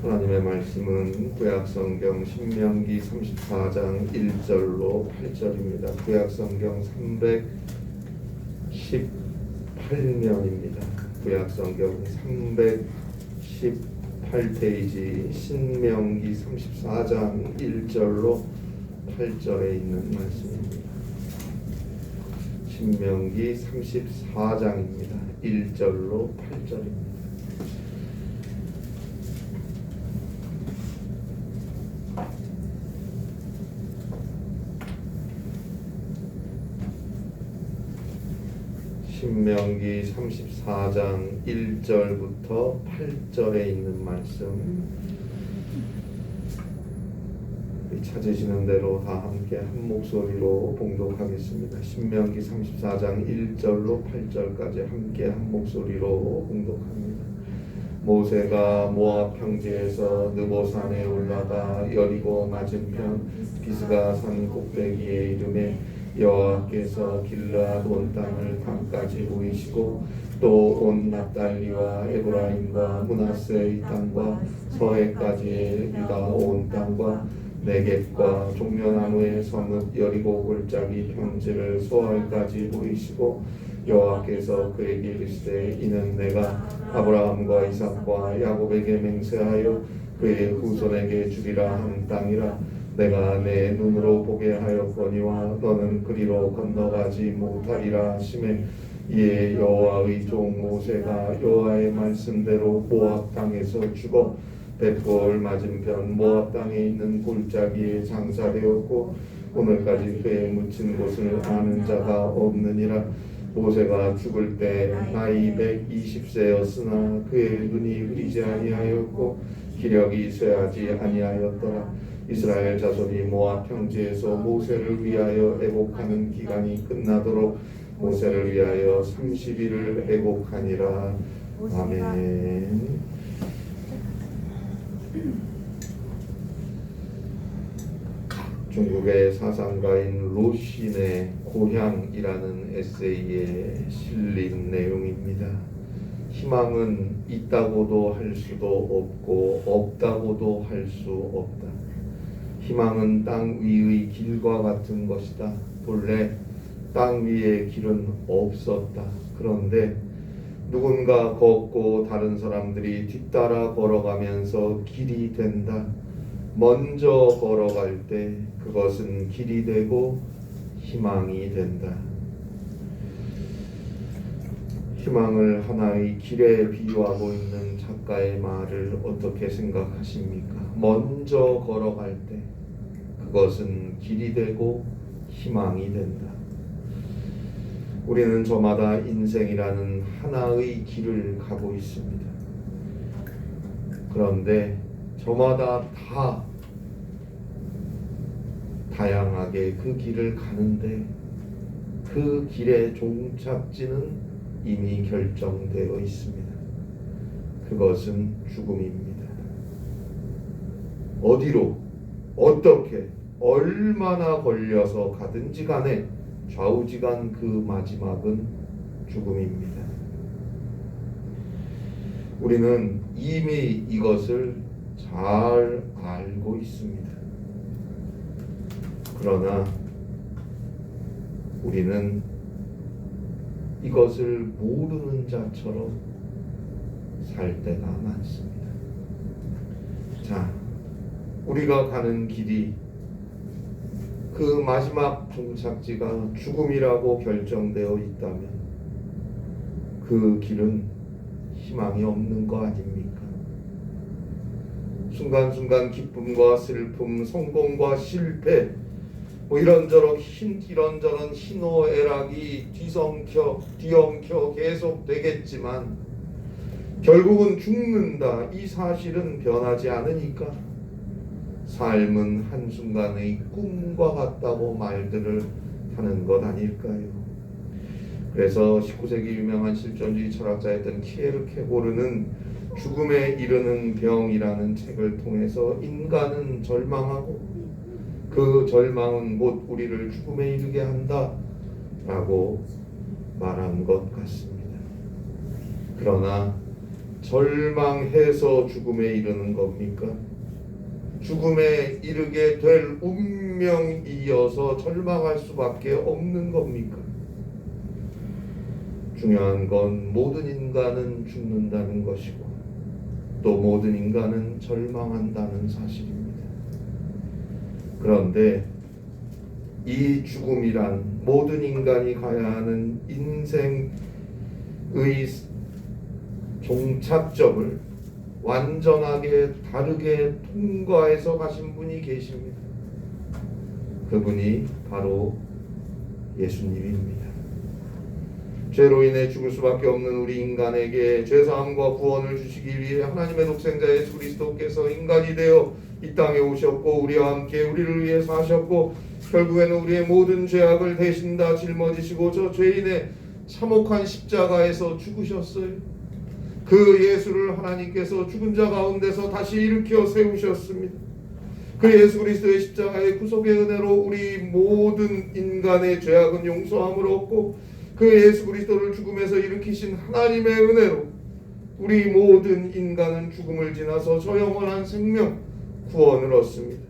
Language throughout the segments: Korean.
하나님의 말씀은 구약성경 신명기 34장 1절로 8절입니다. 구약성경 318면입니다. 구약성경 318페이지 신명기 34장 1절로 8절에 있는 말씀입니다. 신명기 34장입니다. 1절로 8절입니다. 신명기 34장 1절부터 8절에 있는 말씀, 찾으시는 대로 다 함께 한 목소리로 봉독하겠습니다. 신명기 34장 1절로 8절까지 함께 한 목소리로 봉독합니다. 모세가 모압 평지에서 느보산에 올라가 여리고 맞은편 비스가 산 꼭대기에 이르매 여호와께서 길르앗 온 땅을 강까지 보이시고 또 온 납달리와 에브라임과 므낫세의 땅과 서해까지의 유다 온 땅과 네겝과 종려나무의 성읍 여리고 골짜기 평지를 소알까지 보이시고 여호와께서 그에게 이르시되 이는 내가 아브라함과 이삭과 야곱에게 맹세하여 그의 후손에게 주리라 한 땅이라. 내가 내 눈으로 보게 하였거니와 너는 그리로 건너가지 못하리라 하시매 이에 여호와의 종 모세가 여호와의 말씀대로 모압 땅에서 죽어 벳볼 맞은편 모압 땅에 있는 골짜기에 장사되었고 오늘까지 그의 묻힌 곳을 아는 자가 없느니라. 모세가 죽을 때 나이 120세였으나 그의 눈이 흐리지 아니하였고 기력이 쇠하지 아니하였더라. 이스라엘 자손이 모압 평지에서 모세를 위하여 애곡하는 기간이 끝나도록 모세를 위하여 30일을 애곡하니라. 아멘. 중국의 사상가인 로신의 고향이라는 에세이에 실린 내용입니다. 희망은 있다고도 할 수도 없고 없다고도 할 수 없다. 희망은 땅 위의 길과 같은 것이다. 본래 땅 위의 길은 없었다. 그런데 누군가 걷고 다른 사람들이 뒤따라 걸어가면서 길이 된다. 먼저 걸어갈 때 그것은 길이 되고 희망이 된다. 희망을 하나의 길에 비유하고 있는 작가의 말을 어떻게 생각하십니까? 먼저 걸어갈 때 그것은 길이 되고 희망이 된다. 우리는 저마다 인생이라는 하나의 길을 가고 있습니다. 그런데 저마다 다 다양하게 그 길을 가는데 그 길의 종착지는 이미 결정되어 있습니다. 그것은 죽음입니다. 어디로, 어떻게, 얼마나 걸려서 가든지 간에 좌우지간 그 마지막은 죽음입니다. 우리는 이미 이것을 잘 알고 있습니다. 그러나 우리는 이것을 모르는 자처럼 살 때가 많습니다. 자, 우리가 가는 길이 그 마지막 종착지가 죽음이라고 결정되어 있다면 그 길은 희망이 없는 거 아닙니까? 순간순간 기쁨과 슬픔, 성공과 실패, 이런저런 희노애락이 뒤엉켜 계속 되겠지만 결국은 죽는다. 이 사실은 변하지 않으니까 삶은 한순간의 꿈과 같다고 말들을 하는 것 아닐까요? 그래서 19세기 유명한 실존주의 철학자였던 키에르케고르는 죽음에 이르는 병이라는 책을 통해서 인간은 절망하고 그 절망은 곧 우리를 죽음에 이르게 한다 라고 말한 것 같습니다. 그러나 절망해서 죽음에 이르는 겁니까? 죽음에 이르게 될 운명이어서 절망할 수밖에 없는 겁니까? 중요한 건 모든 인간은 죽는다는 것이고 또 모든 인간은 절망한다는 사실입니다. 그런데 이 죽음이란 모든 인간이 가야 하는 인생의 종착점을 완전하게 다르게 통과해서 가신 분이 계십니다. 그분이 바로 예수님입니다. 죄로 인해 죽을 수밖에 없는 우리 인간에게 죄사함과 구원을 주시기 위해 하나님의 독생자 예수 그리스도께서 인간이 되어 이 땅에 오셨고 우리와 함께 우리를 위해서 하셨고 결국에는 우리의 모든 죄악을 대신 다 짊어지시고 저 죄인의 참혹한 십자가에서 죽으셨어요. 그 예수를 하나님께서 죽은 자 가운데서 다시 일으켜 세우셨습니다. 그 예수 그리스도의 십자가의 구속의 은혜로 우리 모든 인간의 죄악은 용서함을 얻고 그 예수 그리스도를 죽음에서 일으키신 하나님의 은혜로 우리 모든 인간은 죽음을 지나서 저 영원한 생명 구원을 얻습니다.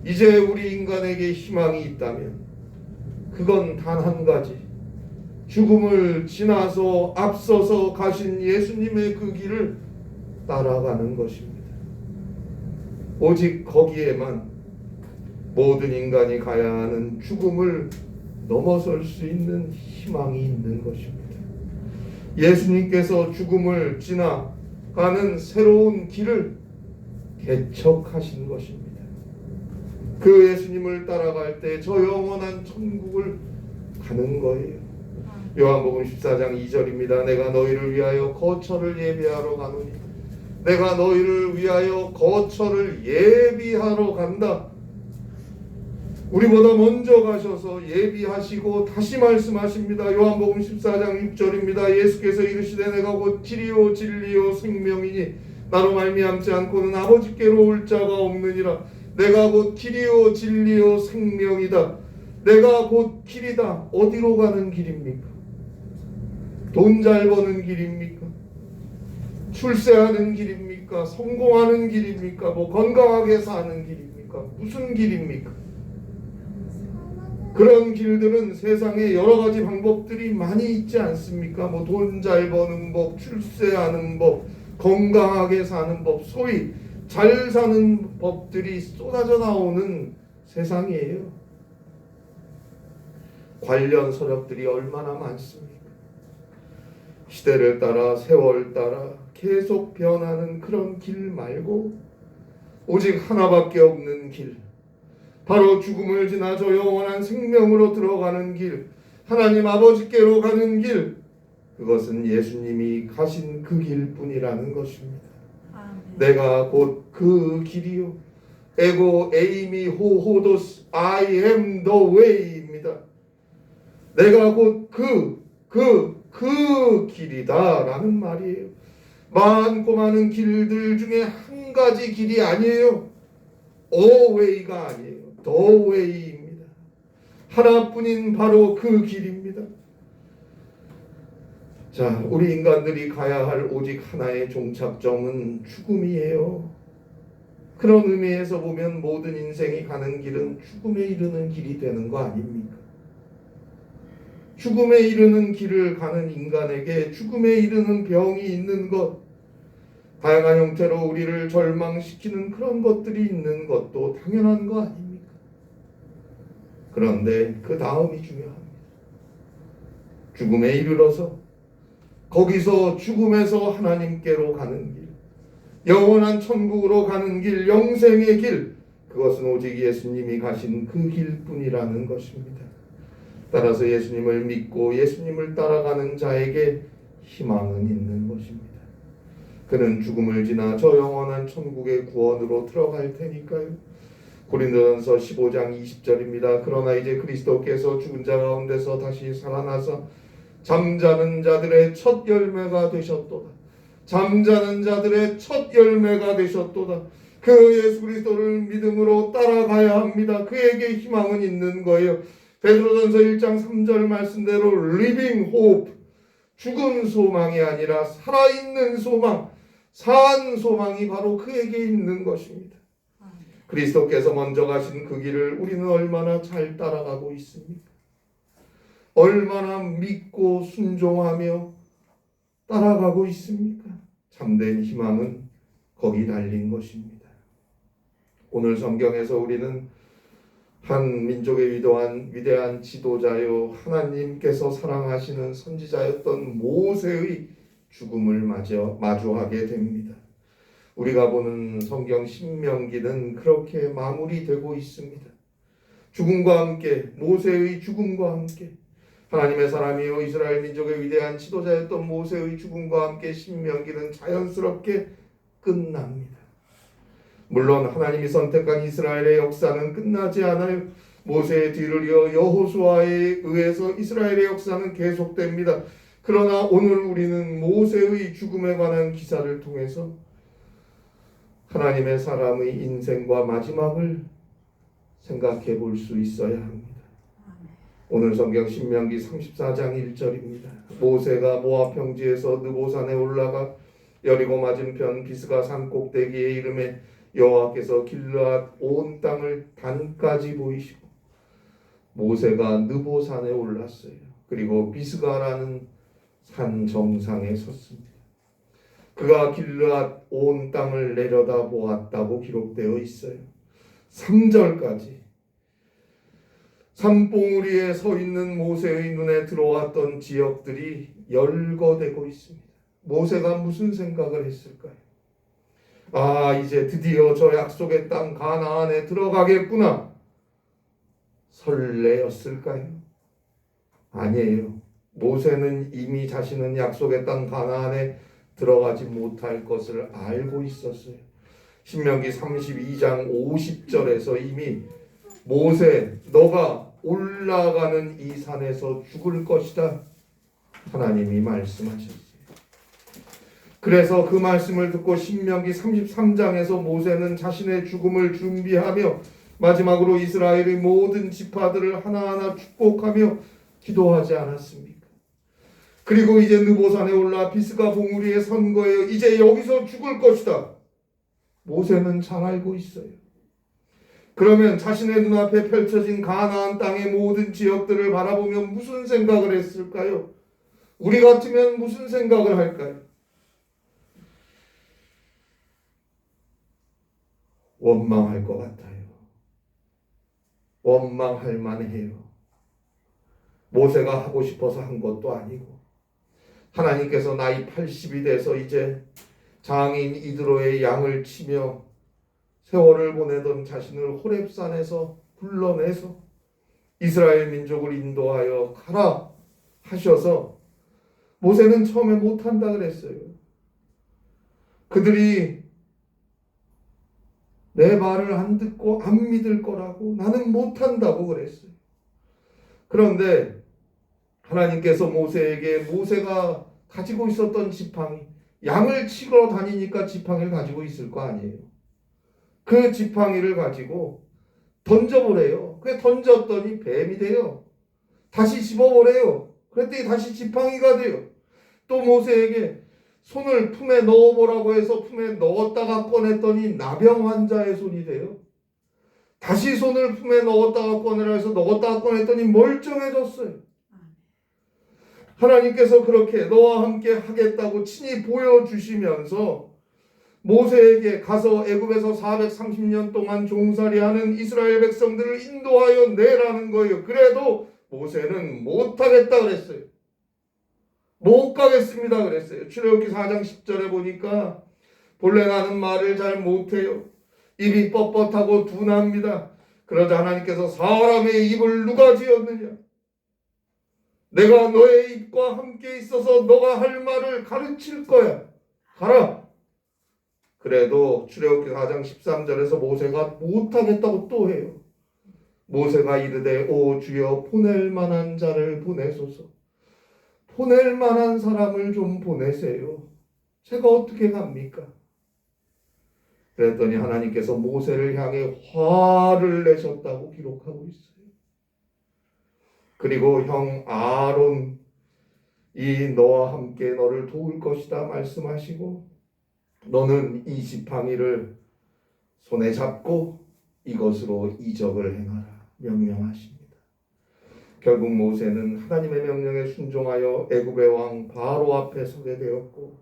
이제 우리 인간에게 희망이 있다면 그건 단 한 가지, 죽음을 지나서 앞서서 가신 예수님의 그 길을 따라가는 것입니다. 오직 거기에만 모든 인간이 가야 하는 죽음을 넘어설 수 있는 희망이 있는 것입니다. 예수님께서 죽음을 지나가는 새로운 길을 개척하신 것입니다. 그 예수님을 따라갈 때 저 영원한 천국을 가는 거예요. 요한복음 14장 2절입니다. 내가 너희를 위하여 거처를 예비하러 가노니 내가 너희를 위하여 거처를 예비하러 간다. 우리보다 먼저 가셔서 예비하시고 다시 말씀하십니다. 요한복음 14장 6절입니다. 예수께서 이르시되 내가 곧 길이요 진리요 생명이니 나로 말미암지 않고는 아버지께로 올 자가 없느니라. 내가 곧 길이요 진리요 생명이다. 내가 곧 길이다. 어디로 가는 길입니까? 돈 잘 버는 길입니까? 출세하는 길입니까? 성공하는 길입니까? 뭐 건강하게 사는 길입니까? 무슨 길입니까? 그런 길들은 세상에 여러 가지 방법들이 많이 있지 않습니까? 뭐 돈 잘 버는 법, 출세하는 법, 건강하게 사는 법, 소위 잘 사는 법들이 쏟아져 나오는 세상이에요. 관련 서적들이 얼마나 많습니까? 시대를 따라 세월 따라 계속 변하는 그런 길 말고 오직 하나밖에 없는 길, 바로 죽음을 지나 저 영원한 생명으로 들어가는 길, 하나님 아버지께로 가는 길, 그것은 예수님이 가신 그 길뿐이라는 것입니다. 내가 곧 그 길이요 에고 에이미 호호도스 I am the way입니다. 내가 곧 그 길이다 라는 말이에요. 많고 많은 길들 중에 한 가지 길이 아니에요. A way가 아니에요. The way입니다. 하나뿐인 바로 그 길입니다. 자, 우리 인간들이 가야 할 오직 하나의 종착점은 죽음이에요. 그런 의미에서 보면 모든 인생이 가는 길은 죽음에 이르는 길이 되는 거 아닙니까? 죽음에 이르는 길을 가는 인간에게 죽음에 이르는 병이 있는 것, 다양한 형태로 우리를 절망시키는 그런 것들이 있는 것도 당연한 거 아닙니까? 그런데 그 다음이 중요합니다. 죽음에 이르러서 거기서 죽음에서 하나님께로 가는 길, 영원한 천국으로 가는 길, 영생의 길, 그것은 오직 예수님이 가신 그 길뿐이라는 것입니다. 따라서 예수님을 믿고 예수님을 따라가는 자에게 희망은 있는 것입니다. 그는 죽음을 지나 저 영원한 천국의 구원으로 들어갈 테니까요. 고린도전서 15장 20절입니다. 그러나 이제 그리스도께서 죽은 자 가운데서 다시 살아나서 잠자는 자들의 첫 열매가 되셨도다. 잠자는 자들의 첫 열매가 되셨도다. 그 예수 그리스도를 믿음으로 따라가야 합니다. 그에게 희망은 있는 거예요. 베드로전서 1장 3절 말씀대로 living hope, 죽은 소망이 아니라 살아있는 소망, 산 소망이 바로 그에게 있는 것입니다. 그리스도께서 먼저 가신 그 길을 우리는 얼마나 잘 따라가고 있습니까? 얼마나 믿고 순종하며 따라가고 있습니까? 참된 희망은 거기 달린 것입니다. 오늘 성경에서 우리는 한 민족의 위대한 지도자요 하나님께서 사랑하시는 선지자였던 모세의 죽음을 마주하게 됩니다. 우리가 보는 성경 신명기는 그렇게 마무리되고 있습니다. 죽음과 함께, 모세의 죽음과 함께, 하나님의 사람이요 이스라엘 민족의 위대한 지도자였던 모세의 죽음과 함께 신명기는 자연스럽게 끝납니다. 물론 하나님이 선택한 이스라엘의 역사는 끝나지 않아요. 모세의 뒤를 이어 여호수아에 의해서 이스라엘의 역사는 계속됩니다. 그러나 오늘 우리는 모세의 죽음에 관한 기사를 통해서 하나님의 사람의 인생과 마지막을 생각해 볼 수 있어야 합니다. 오늘 성경 신명기 34장 1절입니다. 모세가 모압 평지에서 느보산에 올라가 여리고 맞은편 비스가 산 꼭대기에 이르매 여호와께서 길르앗 온 땅을 단까지 보이시고 모세가 느보산에 올랐어요. 그리고 비스가라는 산 정상에 섰습니다. 그가 길르앗 온 땅을 내려다 보았다고 기록되어 있어요. 3절까지 산봉우리에 서 있는 모세의 눈에 들어왔던 지역들이 열거되고 있습니다. 모세가 무슨 생각을 했을까요? 아, 이제 드디어 저 약속의 땅 가나안에 들어가겠구나. 설레었을까요? 아니에요. 모세는 이미 자신은 약속의 땅 가나안에 들어가지 못할 것을 알고 있었어요. 신명기 32장 50절에서 이미 모세, 너가 올라가는 이 산에서 죽을 것이다. 하나님이 말씀하셨어요. 그래서 그 말씀을 듣고 신명기 33장에서 모세는 자신의 죽음을 준비하며 마지막으로 이스라엘의 모든 지파들을 하나하나 축복하며 기도하지 않았습니까? 그리고 이제 느보산에 올라 비스가 봉우리에 선 거예요. 이제 여기서 죽을 것이다. 모세는 잘 알고 있어요. 그러면 자신의 눈앞에 펼쳐진 가나안 땅의 모든 지역들을 바라보며 무슨 생각을 했을까요? 우리 같으면 무슨 생각을 할까요? 원망할 것 같아요. 원망할 만해요. 모세가 하고 싶어서 한 것도 아니고 하나님께서 나이 80이 돼서 이제 장인 이드로의 양을 치며 세월을 보내던 자신을 호렙산에서 불러내서 이스라엘 민족을 인도하여 가라 하셔서 모세는 처음에 못한다 그랬어요. 그들이 내 말을 안 듣고 안 믿을 거라고 나는 못한다고 그랬어요. 그런데 하나님께서 모세에게 모세가 가지고 있었던 지팡이, 양을 치러 다니니까 지팡이를 가지고 있을 거 아니에요. 그 지팡이를 가지고 던져보래요. 그래 던졌더니 뱀이 돼요. 다시 집어보래요. 그랬더니 다시 지팡이가 돼요. 또 모세에게 손을 품에 넣어보라고 해서 품에 넣었다가 꺼냈더니 나병 환자의 손이 돼요. 다시 손을 품에 넣었다가 꺼내라 해서 넣었다가 꺼냈더니 멀쩡해졌어요. 하나님께서 그렇게 너와 함께 하겠다고 친히 보여주시면서 모세에게 가서 애굽에서 430년 동안 종살이하는 이스라엘 백성들을 인도하여 내라는 거예요. 그래도 모세는 못하겠다 그랬어요. 못 가겠습니다 그랬어요. 출애굽기 4장 10절에 보니까 본래 나는 말을 잘 못해요. 입이 뻣뻣하고 둔합니다. 그러자 하나님께서 사람의 입을 누가 지었느냐? 내가 너의 입과 함께 있어서 너가 할 말을 가르칠 거야. 가라. 그래도 출애굽기 4장 13절에서 모세가 못하겠다고 또 해요. 모세가 이르되 오 주여 보낼 만한 자를 보내소서. 보낼 만한 사람을 좀 보내세요. 제가 어떻게 갑니까? 그랬더니 하나님께서 모세를 향해 화를 내셨다고 기록하고 있어요. 그리고 형 아론 이 너와 함께 너를 도울 것이다 말씀하시고 너는 이 지팡이를 손에 잡고 이것으로 이적을 행하라 명령하십니다. 결국 모세는 하나님의 명령에 순종하여 애굽의 왕 바로 앞에 서게 되었고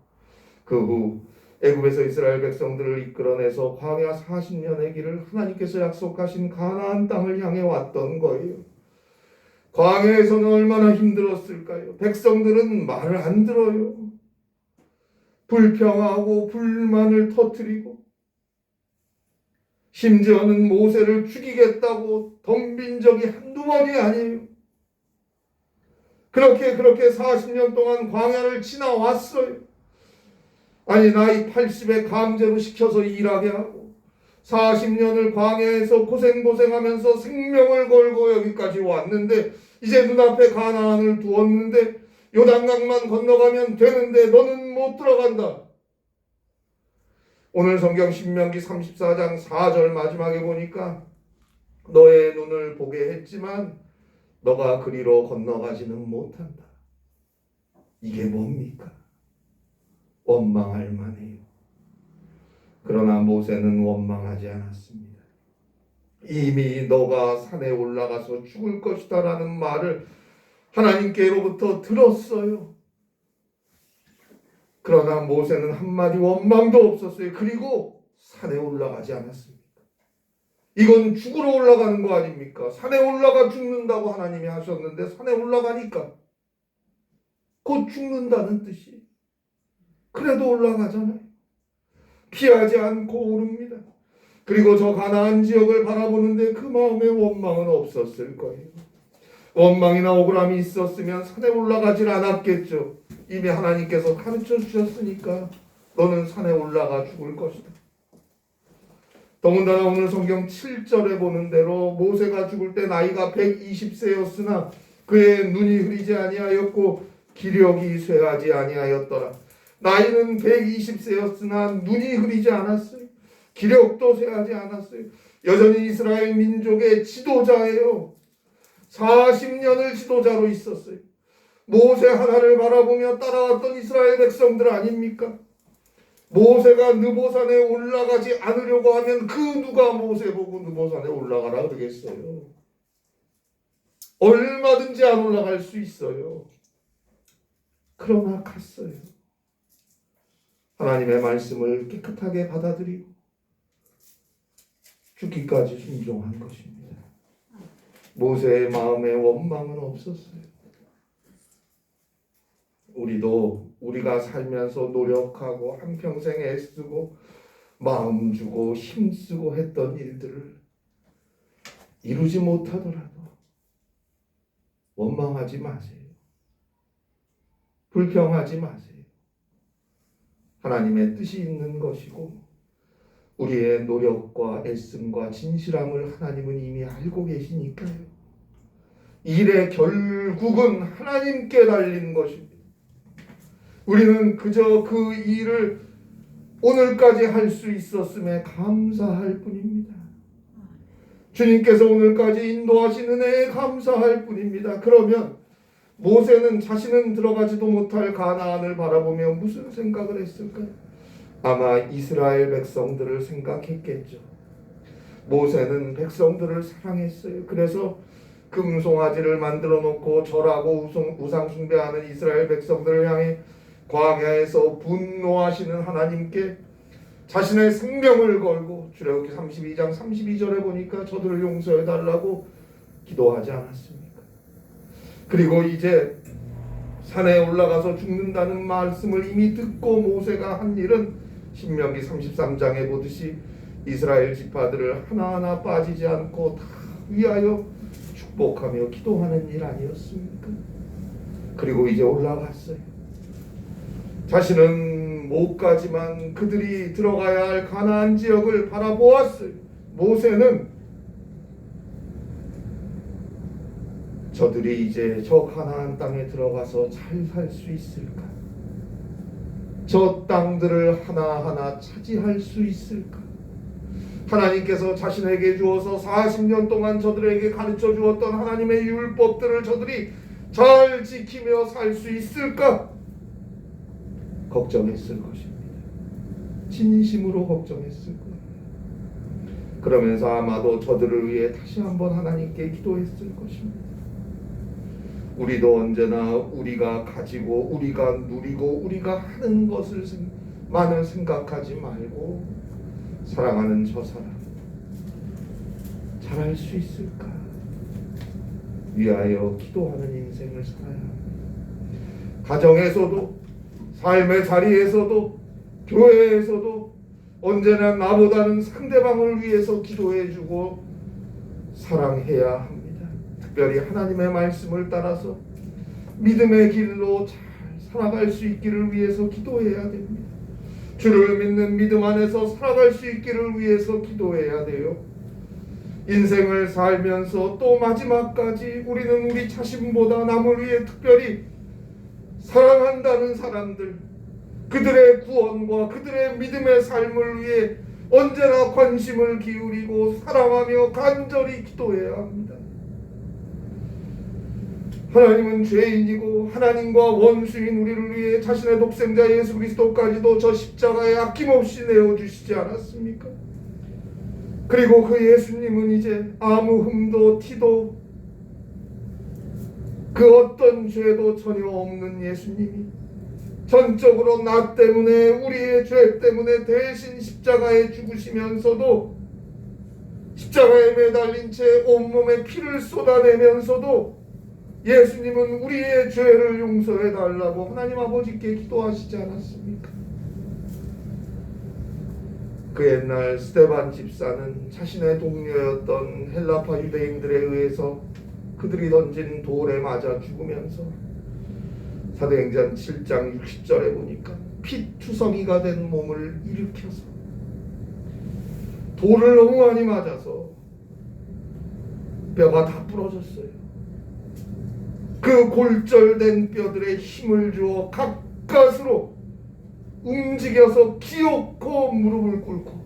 그 후 애굽에서 이스라엘 백성들을 이끌어내서 광야 40년의 길을 하나님께서 약속하신 가나안 땅을 향해 왔던 거예요. 광야에서는 얼마나 힘들었을까요? 백성들은 말을 안 들어요. 불평하고 불만을 터뜨리고 심지어는 모세를 죽이겠다고 덤빈 적이 한두 번이 아니에요. 그렇게 40년 동안 광야를 지나왔어요. 아니 나이 80에 강제로 시켜서 일하게 하고 40년을 광야에서 고생하면서 생명을 걸고 여기까지 왔는데 이제 눈앞에 가나안을 두었는데 요단강만 건너가면 되는데 너는 못 들어간다. 오늘 성경 신명기 34장 4절 마지막에 보니까 너의 눈을 보게 했지만 너가 그리로 건너가지는 못한다. 이게 뭡니까? 원망할 만해요. 그러나 모세는 원망하지 않았습니다. 이미 너가 산에 올라가서 죽을 것이다 라는 말을 하나님께로부터 들었어요. 그러나 모세는 한마디 원망도 없었어요. 그리고 산에 올라가지 않았습니다. 이건 죽으러 올라가는 거 아닙니까? 산에 올라가 죽는다고 하나님이 하셨는데 산에 올라가니까 곧 죽는다는 뜻이. 그래도 올라가잖아요. 피하지 않고 오릅니다. 그리고 저 가나안 지역을 바라보는데 그 마음에 원망은 없었을 거예요. 원망이나 억울함이 있었으면 산에 올라가질 않았겠죠. 이미 하나님께서 가르쳐 주셨으니까 너는 산에 올라가 죽을 것이다. 더군다나 오늘 성경 7절에 보는 대로 모세가 죽을 때 나이가 120세였으나 그의 눈이 흐리지 아니하였고 기력이 쇠하지 아니하였더라. 나이는 120세였으나 눈이 흐리지 않았어요. 기력도 쇠하지 않았어요. 여전히 이스라엘 민족의 지도자예요. 40년을 지도자로 있었어요. 모세 하나를 바라보며 따라왔던 이스라엘 백성들 아닙니까? 모세가 느보산에 올라가지 않으려고 하면 그 누가 모세 보고 느보산에 올라가라 그러겠어요. 얼마든지 안 올라갈 수 있어요. 그러나 갔어요. 하나님의 말씀을 깨끗하게 받아들이고 죽기까지 순종한 것입니다. 모세의 마음에 원망은 없었어요. 우리도 우리가 살면서 노력하고 한평생 애쓰고 마음 주고 힘쓰고 했던 일들을 이루지 못하더라도 원망하지 마세요. 불평하지 마세요. 하나님의 뜻이 있는 것이고 우리의 노력과 애씀과 진실함을 하나님은 이미 알고 계시니까요. 일의 결국은 하나님께 달린 것입니다. 우리는 그저 그 일을 오늘까지 할 수 있었음에 감사할 뿐입니다. 주님께서 오늘까지 인도하신 은혜에 감사할 뿐입니다. 그러면 모세는 자신은 들어가지도 못할 가나안을 바라보며 무슨 생각을 했을까요? 아마 이스라엘 백성들을 생각했겠죠. 모세는 백성들을 사랑했어요. 그래서 금송아지를 만들어 놓고 절하고 우상 숭배하는 이스라엘 백성들을 향해 광야에서 분노하시는 하나님께 자신의 생명을 걸고 출애굽기 32장 32절에 보니까 저들을 용서해 달라고 기도하지 않았습니까? 그리고 이제 산에 올라가서 죽는다는 말씀을 이미 듣고 모세가 한 일은 신명기 33장에 보듯이 이스라엘 지파들을 하나하나 빠지지 않고 다 위하여 축복하며 기도하는 일 아니었습니까? 그리고 이제 올라갔어요. 자신은 못 가지만 그들이 들어가야 할 가나안 지역을 바라보았어요. 모세는 저들이 이제 저 가나안 땅에 들어가서 잘 살 수 있을까? 저 땅들을 하나하나 차지할 수 있을까? 하나님께서 자신에게 주어서 40년 동안 저들에게 가르쳐 주었던 하나님의 율법들을 저들이 잘 지키며 살 수 있을까? 걱정했을 것입니다. 진심으로 걱정했을 거예요. 그러면서 아마도 저들을 위해 다시 한번 하나님께 기도했을 것입니다. 우리도 언제나 우리가 가지고 우리가 누리고 우리가 하는 것을 만을 생각하지 말고 사랑하는 저 사람 잘할 수 있을까 위하여 기도하는 인생을 살아야 합니다. 가정에서도 삶의 자리에서도 교회에서도 언제나 나보다는 상대방을 위해서 기도해주고 사랑해야 합니다. 특별히 하나님의 말씀을 따라서 믿음의 길로 잘 살아갈 수 있기를 위해서 기도해야 됩니다. 주를 믿는 믿음 안에서 살아갈 수 있기를 위해서 기도해야 돼요. 인생을 살면서 또 마지막까지 우리는 우리 자신보다 남을 위해 특별히 사랑한다는 사람들, 그들의 구원과 그들의 믿음의 삶을 위해 언제나 관심을 기울이고 사랑하며 간절히 기도해야 합니다. 하나님은 죄인이고 하나님과 원수인 우리를 위해 자신의 독생자 예수 그리스도까지도 저 십자가에 아낌없이 내어주시지 않았습니까? 그리고 그 예수님은 이제 아무 흠도 티도 그 어떤 죄도 전혀 없는 예수님이 전적으로 나 때문에 우리의 죄 때문에 대신 십자가에 죽으시면서도 십자가에 매달린 채 온몸에 피를 쏟아내면서도 예수님은 우리의 죄를 용서해 달라고 하나님 아버지께 기도하시지 않았습니까? 그 옛날 스데반 집사는 자신의 동료였던 헬라파 유대인들에 의해서 그들이 던진 돌에 맞아 죽으면서 사도행전 7장 60절에 보니까 피투성이가 된 몸을 일으켜서 돌을 너무 많이 맞아서 뼈가 다 부러졌어요. 그 골절된 뼈들에 힘을 주어 가까스로 움직여서 기어코 무릎을 꿇고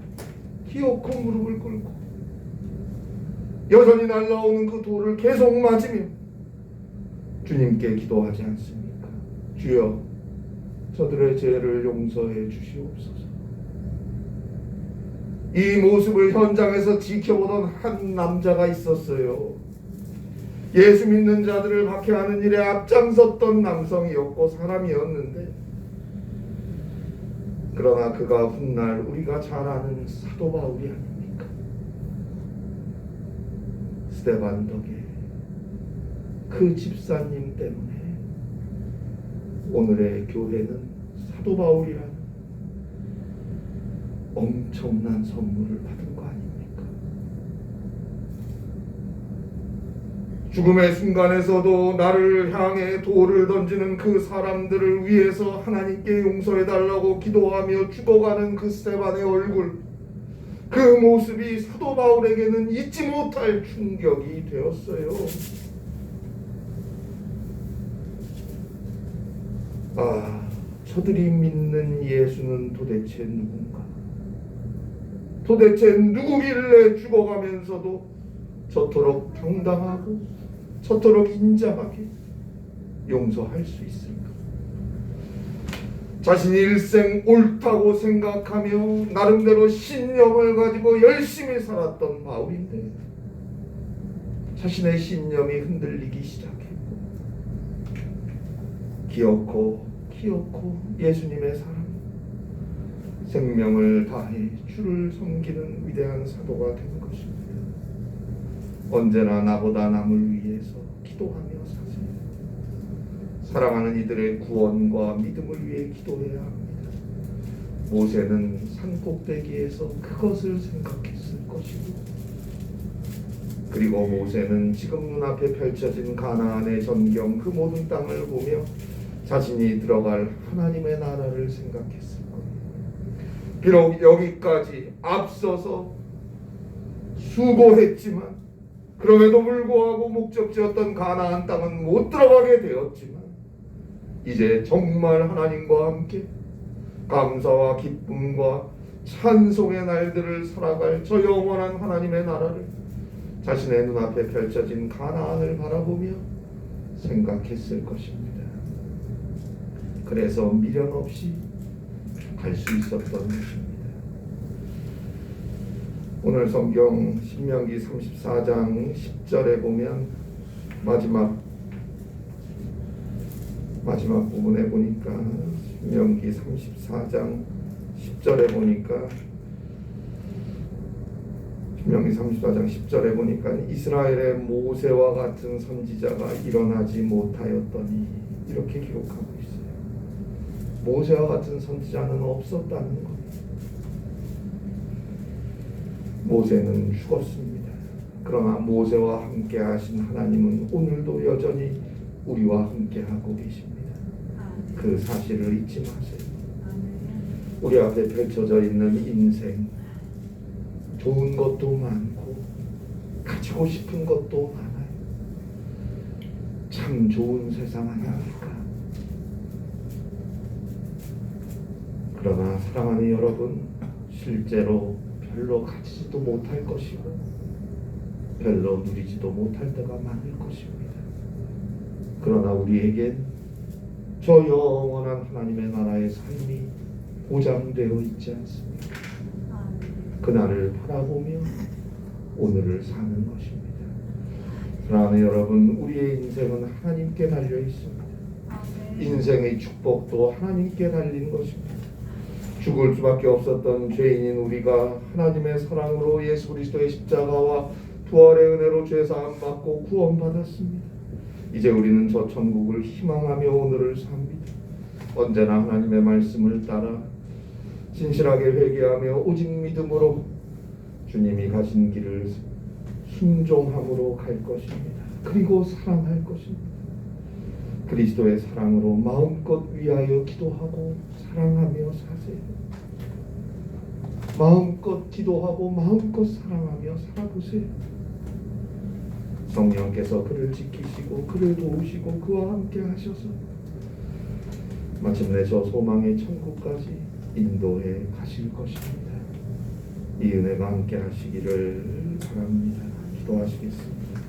여전히 날라오는 그 돌을 계속 맞으며 주님께 기도하지 않습니까? 주여 저들의 죄를 용서해 주시옵소서. 이 모습을 현장에서 지켜보던 한 남자가 있었어요. 예수 믿는 자들을 박해하는 일에 앞장섰던 남성이었고 사람이었는데, 그러나 그가 훗날 우리가 잘 아는 사도 바울이 아닙니까? 스데반 덕에 그 집사님 때문에 오늘의 교회는 사도 바울이라는 엄청난 선물을 받은 거 아닙니까? 죽음의 순간에서도 나를 향해 돌을 던지는 그 사람들을 위해서 하나님께 용서해달라고 기도하며 죽어가는 그 스데반의 얼굴, 그 모습이 사도 바울에게는 잊지 못할 충격이 되었어요. 저들이 믿는 예수는 도대체 누군가? 도대체 누구길래 죽어가면서도 저토록 당당하고 저토록 인자하게 용서할 수 있을까? 자신이 일생 옳다고 생각하며 나름대로 신념을 가지고 열심히 살았던 바울인데 자신의 신념이 흔들리기 시작했고 기어코 예수님의 사랑, 생명을 다해 주를 섬기는 위대한 사도가 된 것입니다. 언제나 나보다 남을 위해서 기도하며 사세요. 사랑하는 이들의 구원과 믿음을 위해 기도해야 합니다. 모세는 산꼭대기에서 그것을 생각했을 것이고, 그리고 모세는 지금 눈앞에 펼쳐진 가나안의 전경 그 모든 땅을 보며 자신이 들어갈 하나님의 나라를 생각했을 거예요. 비록 여기까지 앞서서 수고했지만, 그럼에도 불구하고 목적지였던 가나안 땅은 못 들어가게 되었지만, 이제 정말 하나님과 함께 감사와 기쁨과 찬송의 날들을 살아갈 저 영원한 하나님의 나라를 자신의 눈앞에 펼쳐진 가나안을 바라보며 생각했을 것입니다. 그래서 미련 없이 갈 수 있었던 것입니다. 오늘 성경 신명기 34장 10절에 보면 마지막 부분에 보니까 신명기 34장 10절에 보니까 신명기 34장 10절에 보니까 이스라엘의 모세와 같은 선지자가 일어나지 못하였더니 이렇게 기록하고 있어요. 모세와 같은 선지자는 없었다는 것. 모세는 죽었습니다. 그러나 모세와 함께 하신 하나님은 오늘도 여전히 우리와 함께 하고 계십니다. 그 사실을 잊지 마세요. 우리 앞에 펼쳐져 있는 인생, 좋은 것도 많고 가지고 싶은 것도 많아요. 참 좋은 세상 아닙니까? 그러나 사랑하는 여러분, 실제로 별로 가지지도 못할 것이고 별로 누리지도 못할 때가 많을 것입니다. 그러나 우리에겐 저 영원한 하나님의 나라의 삶이 보장되어 있지 않습니까? 그날을 바라보며 오늘을 사는 것입니다. 사랑하는 여러분, 우리의 인생은 하나님께 달려 있습니다. 인생의 축복도 하나님께 달린 것입니다. 죽을 수밖에 없었던 죄인인 우리가 하나님의 사랑으로 예수 그리스도의 십자가와 부활의 은혜로 죄사함 받고 구원받았습니다. 이제 우리는 저 천국을 희망하며 오늘을 삽니다. 언제나 하나님의 말씀을 따라 진실하게 회개하며 오직 믿음으로 주님이 가신 길을 순종함으로 갈 것입니다. 그리고 사랑할 것입니다. 그리스도의 사랑으로 마음껏 위하여 기도하고 사랑하며 사세요. 마음껏 기도하고 마음껏 사랑하며 살아보세요. 성령께서 그를 지키시고 그를 도우시고 그와 함께 하셔서 마침내 저 소망의 천국까지 인도해 가실 것입니다. 이 은혜가 함께 하시기를 바랍니다. 기도하시겠습니다.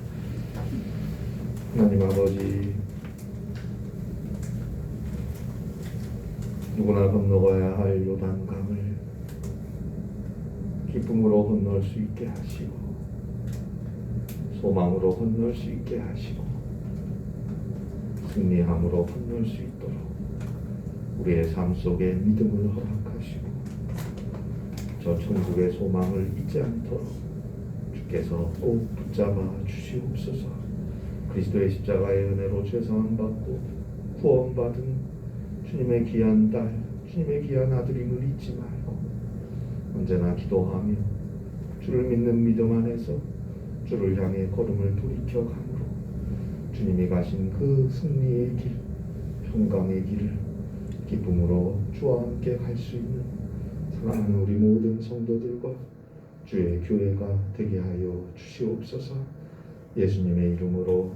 하나님 아버지, 누구나 건너가야 할 요단강을 기쁨으로 건널 수 있게 하시고 소망으로 건널 수 있게 하시고 승리함으로 건널 수 있도록 우리의 삶 속에 믿음을 허락하시고 저 천국의 소망을 잊지 않도록 주께서 꼭 붙잡아 주시옵소서. 그리스도의 십자가의 은혜로 죄사함 받고 구원받은 주님의 귀한 딸, 주님의 귀한 아들임을 잊지 말고 언제나 기도하며 주를 믿는 믿음 안에서 주를 향해 걸음을 돌이켜감으로 주님이 가신 그 승리의 길, 평강의 길을 기쁨으로 주와 함께 갈 수 있는 사랑하는 우리 모든 성도들과 주의 교회가 되게 하여 주시옵소서. 예수님의 이름으로